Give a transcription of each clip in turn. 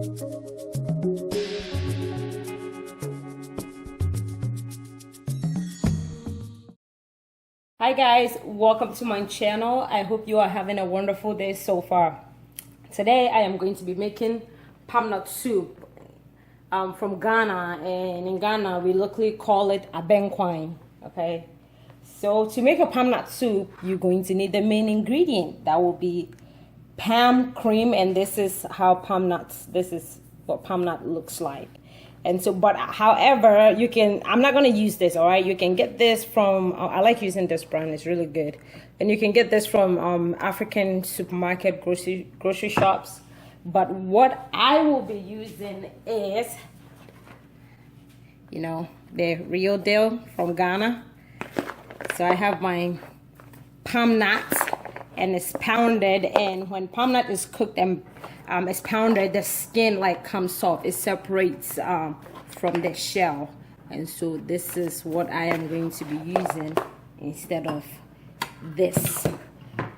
Hi guys, welcome to my channel. I hope you are having a wonderful day so far. Today I am going to be making palm nut soup from Ghana, and in Ghana we locally call it Abenkwan. Okay, so to make a palm nut soup you're going to need the main ingredient. That will be palm cream, and this is what palm nut looks like. And so, but however, you can, I'm not going to use this, all right? You can get this from, I like using this brand, it's really good. And you can get this from African supermarket, grocery shops. But what I will be using is, you know, the real deal from Ghana. So I have my palm nut, and it's pounded. And when palm nut is cooked and it's pounded, the skin like comes off. It separates from the shell. And so this is what I am going to be using instead of this.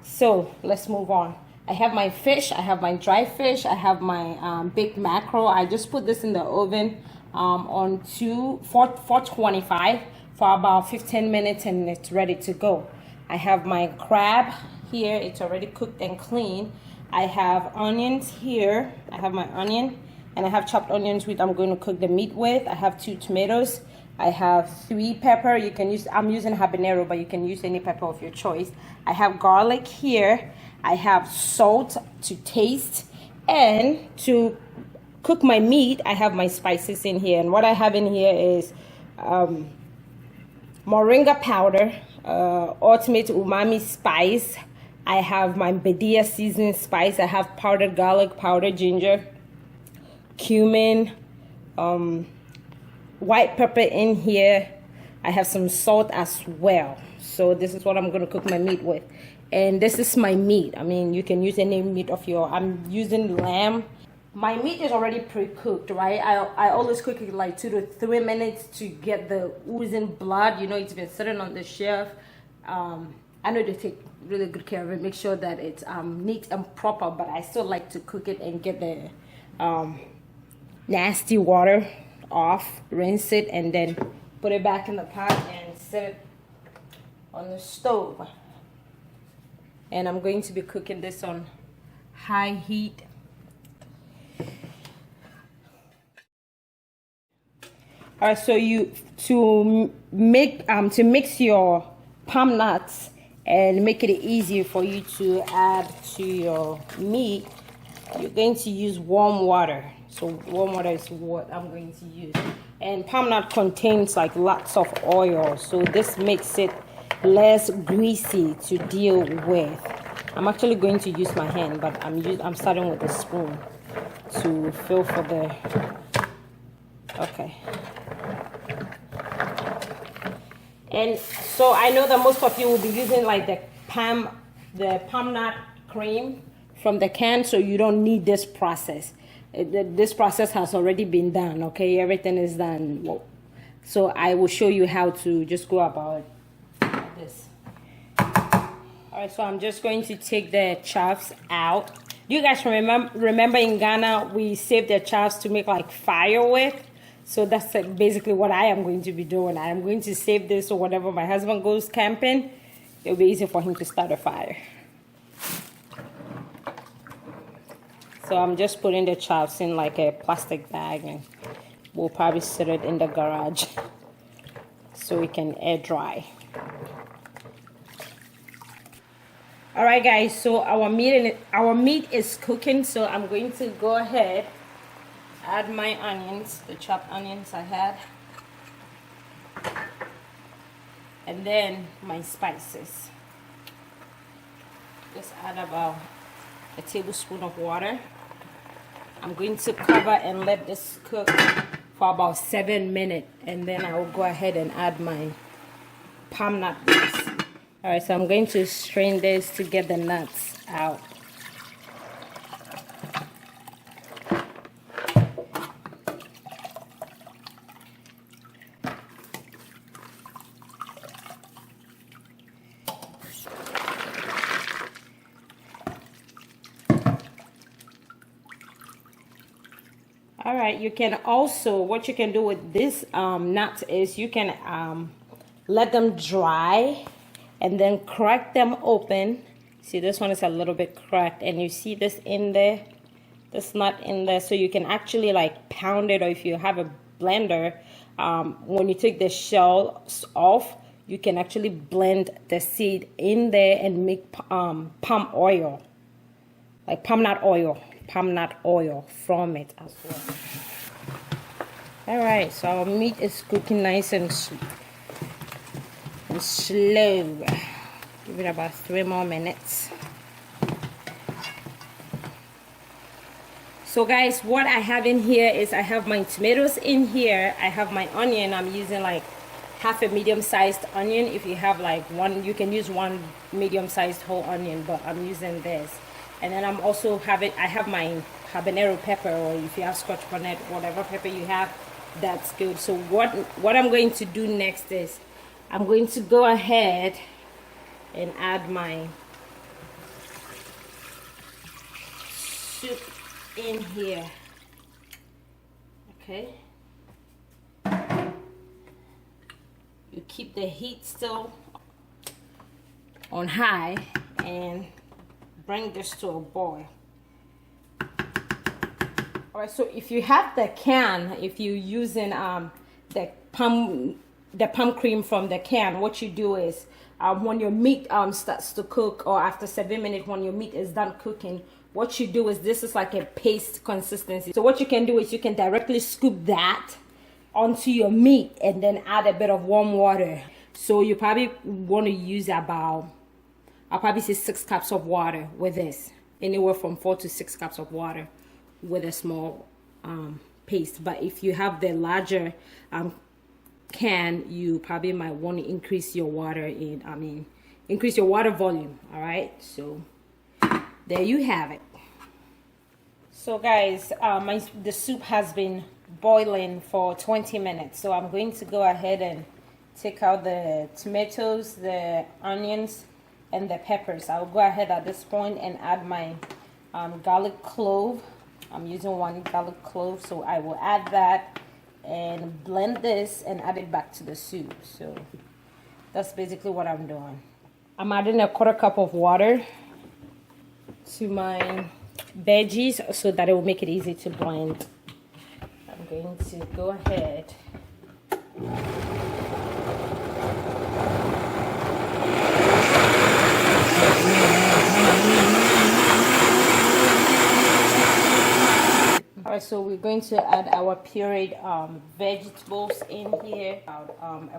So let's move on. I have my fish, I have my dry fish, I have my baked mackerel. I just put this in the oven on 425 for about 15 minutes, and it's ready to go. I have my crab here, it's already cooked and clean. I have onions here. I have my onion, and I have chopped onions which I'm going to cook the meat with. I have 2 tomatoes. I have 3 pepper. You can use, I'm using habanero, but you can use any pepper of your choice. I have garlic here. I have salt to taste, and to cook my meat, I have my spices in here. And what I have in here is Moringa Powder, ultimate umami spice. I have my Badia seasoning spice. I have powdered garlic, powdered ginger, cumin, white pepper in here. I have some salt as well. So this is what I'm going to cook my meat with. And this is my meat. I mean, you can use any meat of your, I'm using lamb. My meat is already pre-cooked, right? I always cook it like 2 to 3 minutes to get the oozing blood. You know, it's been sitting on the shelf. I know to take really good care of it, make sure that it's neat and proper, but I still like to cook it and get the nasty water off, rinse it, and then put it back in the pot and set it on the stove. And I'm going to be cooking this on high heat. All right, so to mix your palm nuts and make it easier for you to add to your meat, you're going to use warm water. So warm water is what I'm going to use. And palm nut contains like lots of oil, so this makes it less greasy to deal with. I'm actually going to use my hand, but I'm starting with a spoon to feel for the, okay. And so I know that most of you will be using like the palm nut cream from the can, so you don't need this process. This process has already been done, okay? Everything is done. So I will show you how to just go about it like this. All right, so I'm just going to take the chaffs out. You guys remember in Ghana, we save the chaffs to make like fire with? So that's basically what I am going to be doing. I am going to save this, so whenever my husband goes camping, it'll be easy for him to start a fire. So I'm just putting the chives in like a plastic bag, and we'll probably set it in the garage so it can air dry. All right, guys, so our meat is cooking, so I'm going to go ahead, add my onions, the chopped onions I had, and then my spices. Just add about a tablespoon of water. I'm going to cover and let this cook for about 7 minutes, and then I will go ahead and add my palm nut mix. All right, so I'm going to strain this to get the nuts out. All right, you can also, what you can do with this nuts is you can let them dry and then crack them open. See, this one is a little bit cracked, and you see this in there, this nut in there, so you can actually like pound it, or if you have a blender, when you take the shells off, you can actually blend the seed in there and make palm oil, like palm nut oil from it as well. All right, so our meat is cooking nice and slow. Give it about 3 more minutes. So guys, what I have in here is I have my tomatoes in here. I have my onion. I'm using like half a medium-sized onion. If you have like one, you can use one medium-sized whole onion, but I'm using this. And then I'm also I have my habanero pepper, or if you have scotch bonnet, whatever pepper you have, that's good. So what I'm going to do next is I'm going to go ahead and add my soup in here. Okay, you keep the heat still on high and bring this to a boil. All right, so if you have the can, if you're using the palm cream from the can, what you do is when your meat starts to cook, or after 7 minutes when your meat is done cooking, what you do is, this is like a paste consistency. So what you can do is you can directly scoop that onto your meat and then add a bit of warm water. So you probably want to use about, I'll probably say 6 cups of water with this, anywhere from 4 to 6 cups of water with a small paste. But if you have the larger can, you probably might want to increase your water increase your water volume. All right, so there you have it. So guys, the soup has been boiling for 20 minutes, so I'm going to go ahead and take out the tomatoes, the onions, and the peppers. I'll go ahead at this point and add my garlic clove. I'm using 1 garlic clove, so I will add that and blend this and add it back to the soup. So that's basically what I'm doing. I'm adding a 1/4 cup of water to my veggies so that it will make it easy to blend. I'm going to go ahead Alright, so we're going to add our pureed vegetables in here. A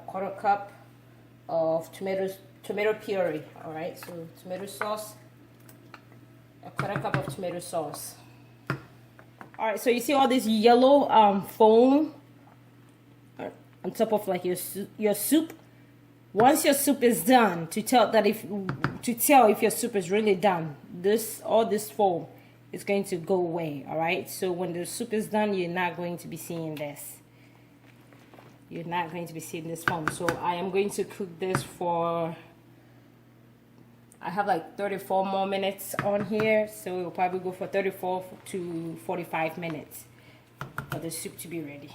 1/4 cup of tomato puree. Alright, so tomato sauce, a 1/4 cup of tomato sauce. Alright, so you see all this yellow foam on top of like your soup. Once your soup is done, to tell if your soup is really done, all this foam is going to go away. All right, so when the soup is done, you're not going to be seeing this. You're not going to be seeing this foam. So I am going to cook this for, I have like 34 more minutes on here, so it will probably go for 34 to 45 minutes for the soup to be ready.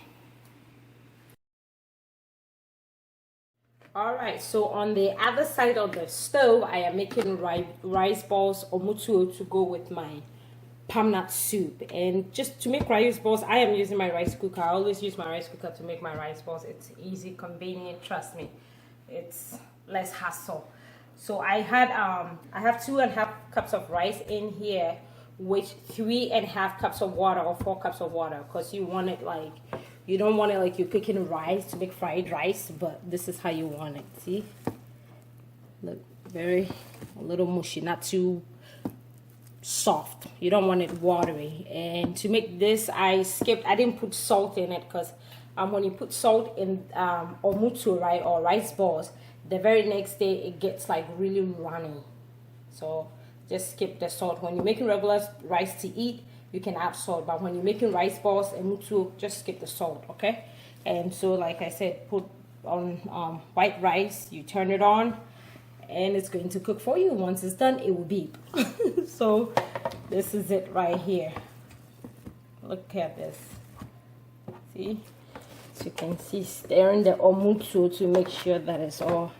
All right, so on the other side of the stove, I am making rice balls or mutuo to go with my palm nut soup. And just to make rice balls, I am using my rice cooker. I always use my rice cooker to make my rice balls. It's easy, convenient, trust me. It's less hassle. So I have 2.5 cups of rice in here with 3.5 cups of water or 4 cups of water, because you want it like, you don't want it like you're cooking rice to make fried rice, but this is how you want it. See, look, a little mushy, not too soft. You don't want it watery. And to make this, I didn't put salt in it, because when you put salt in omutu, right, or rice balls, the very next day it gets like really runny. So just skip the salt. When you're making regular rice to eat, you can add salt, but when you're making rice balls and mutu, just skip the salt, okay? And so like I said, put on white rice, you turn it on, and it's going to cook for you. Once it's done, it will beep. So this is it right here. Look at this. See, so you can see, stirring the omutsu to make sure that it's all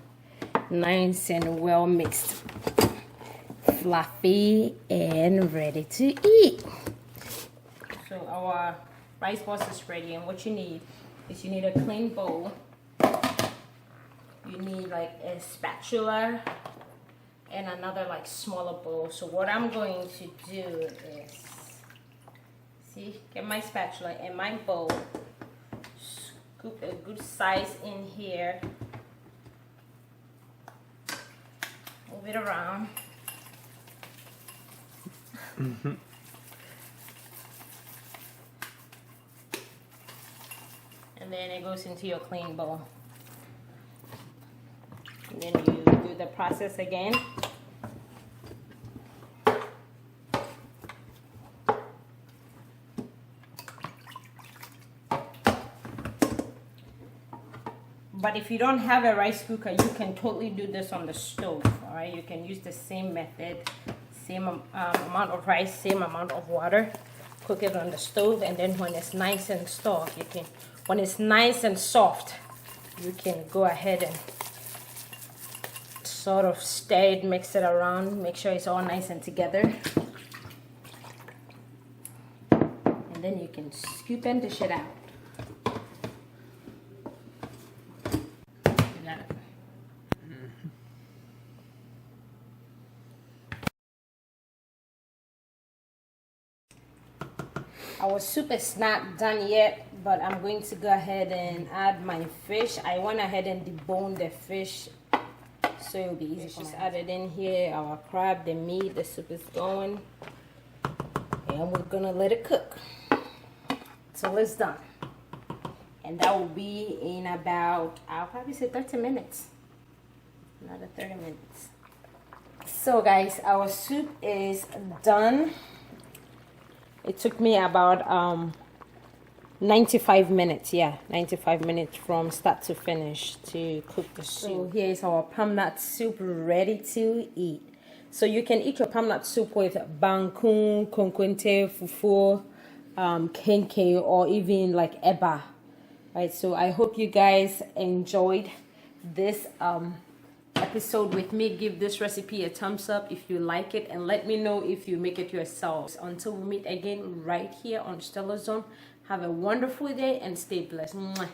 nice and well mixed, fluffy and ready to eat. So our rice balls is ready, and what you need is you need a clean bowl. You need like a spatula and another like smaller bowl. So what I'm going to do is, see, get my spatula and my bowl, scoop a good size in here, move it around. And then it goes into your clean bowl. And then you do the process again. But if you don't have a rice cooker, you can totally do this on the stove. All right, you can use the same method, same amount of rice, same amount of water. Cook it on the stove, and then when it's nice and soft, you can go ahead and sort of stir it, mix it around, make sure it's all nice and together. And then you can scoop and dish it out. Our soup is not done yet, but I'm going to go ahead and add my fish. I went ahead and deboned the fish, so it'll be easy. Just added in here our crab, the meat, the soup is going, and we're gonna let it cook till it's done. And that will be in about, I'll probably say 30 minutes. Another 30 minutes. So guys, our soup is done. It took me about 95 minutes, 95 minutes from start to finish to cook the soup. So here is our palm nut soup ready to eat. So you can eat your palm nut soup with bangkun, konkonte, fufu, kenke, or even like eba. Right, so I hope you guys enjoyed this episode with me. Give this recipe a thumbs up if you like it, and let me know if you make it yourselves. Until we meet again right here on Stella Zone, have a wonderful day and stay blessed. Mwah.